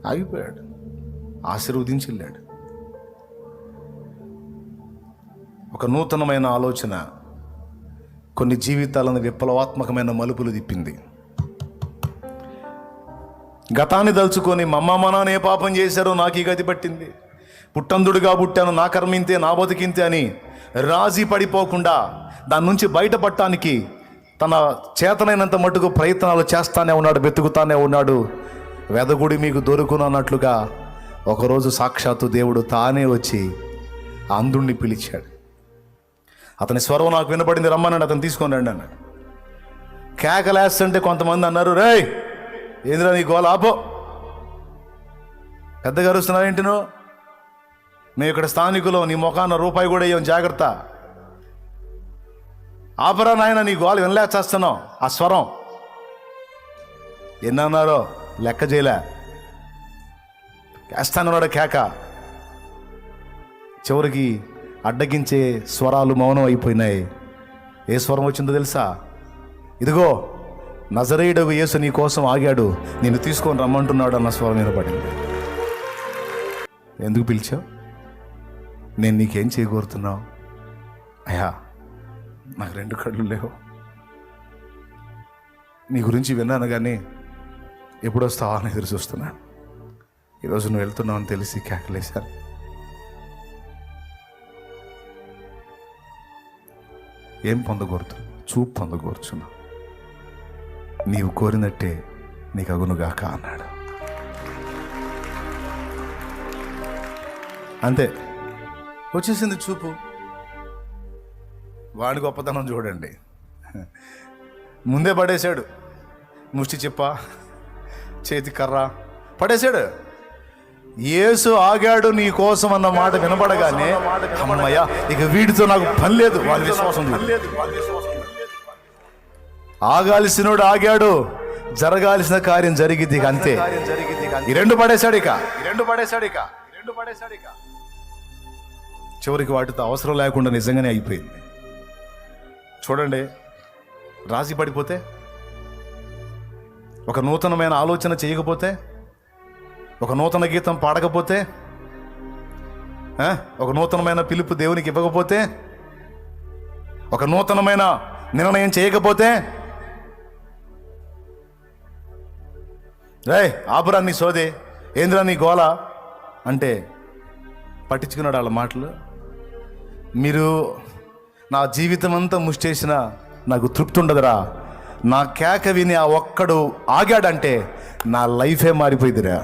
ఆగిపోయాడు, ఆశీర్వదించి వెళ్ళాడు. ఒక నూతనమైన ఆలోచన కొన్ని జీవితాలను విప్లవాత్మకమైన మలుపులు తిప్పింది. గతాన్ని దలుచుకొని మా నాన్న ఏ పాపం చేశారో నాకు ఈ గతి పట్టింది, పుట్టందుడుగా పుట్టాను, నా కర్మింతే, నా బతికింతే అని రాజీ పడిపోకుండా దాని నుంచి బయటపడటానికి తన చేతనైనంత మటుకు ప్రయత్నాలు చేస్తానే ఉన్నాడు, వెతుకుతానే ఉన్నాడు. వెదగుడి మీకు దొరుకును అన్నట్లుగా ఒకరోజు సాక్షాత్తు దేవుడు తానే వచ్చి ఆ అంధుణ్ణి పిలిచాడు. అతని స్వరం నాకు వినపడింది, రమ్మన్నాడు, అతను తీసుకొని రండి అన్నాడు. కేకలేస్తుంటే కొంతమంది అన్నారు, రేయ్ ఏంద్రా నీ గోల, ఆపో, పెద్దగా అరుస్తున్నావు ఏంటి నువ్వు, మేము ఇక్కడ స్థానికులు, నీ ముఖాన రూపాయి కూడా వేయం, జాగ్రత్త, ఆపరా నాయన, నీ గోల వినలేచేస్తున్నావు. ఆ స్వరం ఎన్నన్నారో లెక్క చేయలే, వేస్తానన్నాడు కేక. చివరికి అడ్డగించే స్వరాలు మౌనం అయిపోయినాయి. ఏ స్వరం వచ్చిందో తెలుసా? ఇదిగో నజరేయుడగు యేసు నీ కోసం ఆగాడు, నిన్ను తీసుకొని రమ్మంటున్నాడు అన్న స్వరం వినపడింది. ఎందుకు పిలిచావు? నేను నీకేం చేయకూరుతున్నావు? అయ్యా నాకు 2 కళ్ళు లేవు, నీ గురించి విన్నాను కానీ ఎప్పుడు వస్తావా అని ఎదురు చూస్తున్నాను. ఈరోజు నువ్వు వెళ్తున్నావు అని తెలిసి కేకలేశాను. ఏం పొందకూడదు? చూపు పొందకూర్చున్నా, నీవు కోరినట్టే నీకు అగునుగాక అన్నాడు. అంతే, వచ్చేసింది చూపు. వాడి గొప్పతనం చూడండి, ముందే పడేశాడు, ముష్టి చెప్ప, చేతి కర్ర పడేశాడు. యేసు ఆగాడు నీ కోసం అన్న మాట వినపడగానే అమ్మయ్య, ఇక వీడితో నాకు పని లేదు, వాళ్ళ విశ్వాసం ఆగాల్సినోడు ఆగాడు, జరగాల్సిన కార్యం జరిగింది. ఇక అంతే, ఈ 2 పడేశాడు ఇక. చివరికి వాటితో అవసరం లేకుండా నిజంగానే అయిపోయింది. చూడండి, రాజీ పడిపోతే, ఒక నూతనమైన ఆలోచన చేయకపోతే, ఒక నూతన గీతం పాడకపోతే, ఒక నూతనమైన పిలుపు దేవునికి ఇవ్వకపోతే, ఒక నూతనమైన నిర్ణయం చేయకపోతే, రే ఆపురా నీ సోదే, ఏంద్రా నీ గోల అంటే పట్టించుకున్నాడు వాళ్ళ మాటలు. మీరు నా జీవితం అంతా ముష్టేసినా నాకు తృప్తి ఉండదురా, నా కేక విని ఆ ఒక్కడు ఆగాడంటే నా లైఫే మారిపోయిందిరా.